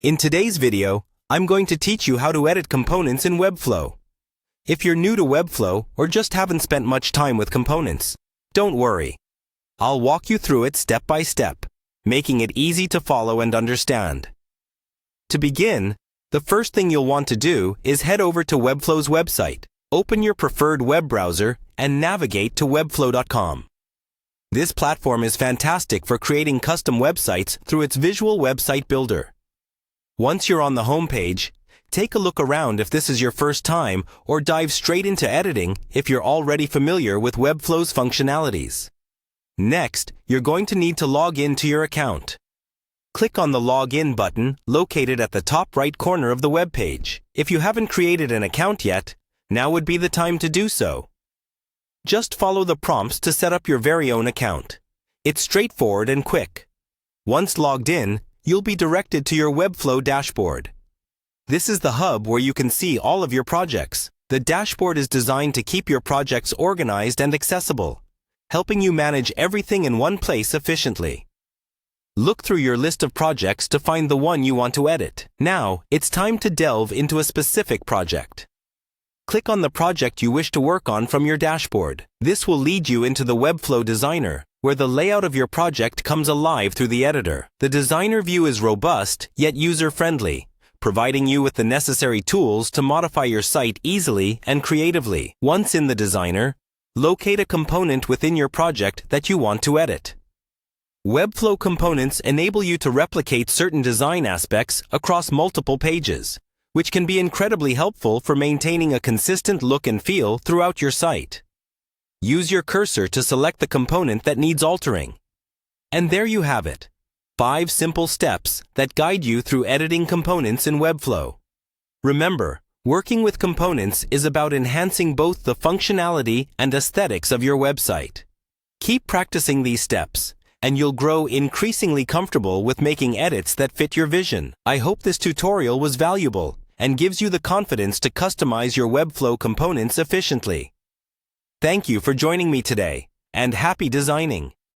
In today's video, I'm going to teach you how to edit components in Webflow. If you're new to Webflow or just haven't spent much time with components, don't worry. I'll walk you through it step by step, making it easy to follow and understand. To begin, the first thing you'll want to do is head over to Webflow's website, open your preferred web browser, and navigate to webflow.com. This platform is fantastic for creating custom websites through its visual website builder. Once you're on the home page, take a look around if this is your first time, or dive straight into editing if you're already familiar with Webflow's functionalities. Next, you're going to need to log in to your account. Click on the Login button located at the top right corner of the web page. If you haven't created an account yet, now would be the time to do so. Just follow the prompts to set up your very own account. It's straightforward and quick. Once logged in, you'll be directed to your Webflow dashboard. This is the hub where you can see all of your projects. The dashboard is designed to keep your projects organized and accessible, helping you manage everything in one place efficiently. Look through your list of projects to find the one you want to edit. Now, it's time to delve into a specific project. Click on the project you wish to work on from your dashboard. This will lead you into the Webflow Designer, where the layout of your project comes alive through the editor. The designer view is robust, yet user-friendly, providing you with the necessary tools to modify your site easily and creatively. Once in the designer, locate a component within your project that you want to edit. Webflow components enable you to replicate certain design aspects across multiple pages, which can be incredibly helpful for maintaining a consistent look and feel throughout your site. Use your cursor to select the component that needs altering. And there you have it. 5 simple steps that guide you through editing components in Webflow. Remember, working with components is about enhancing both the functionality and aesthetics of your website. Keep practicing these steps, and you'll grow increasingly comfortable with making edits that fit your vision. I hope this tutorial was valuable and gives you the confidence to customize your Webflow components efficiently. Thank you for joining me today, and happy designing!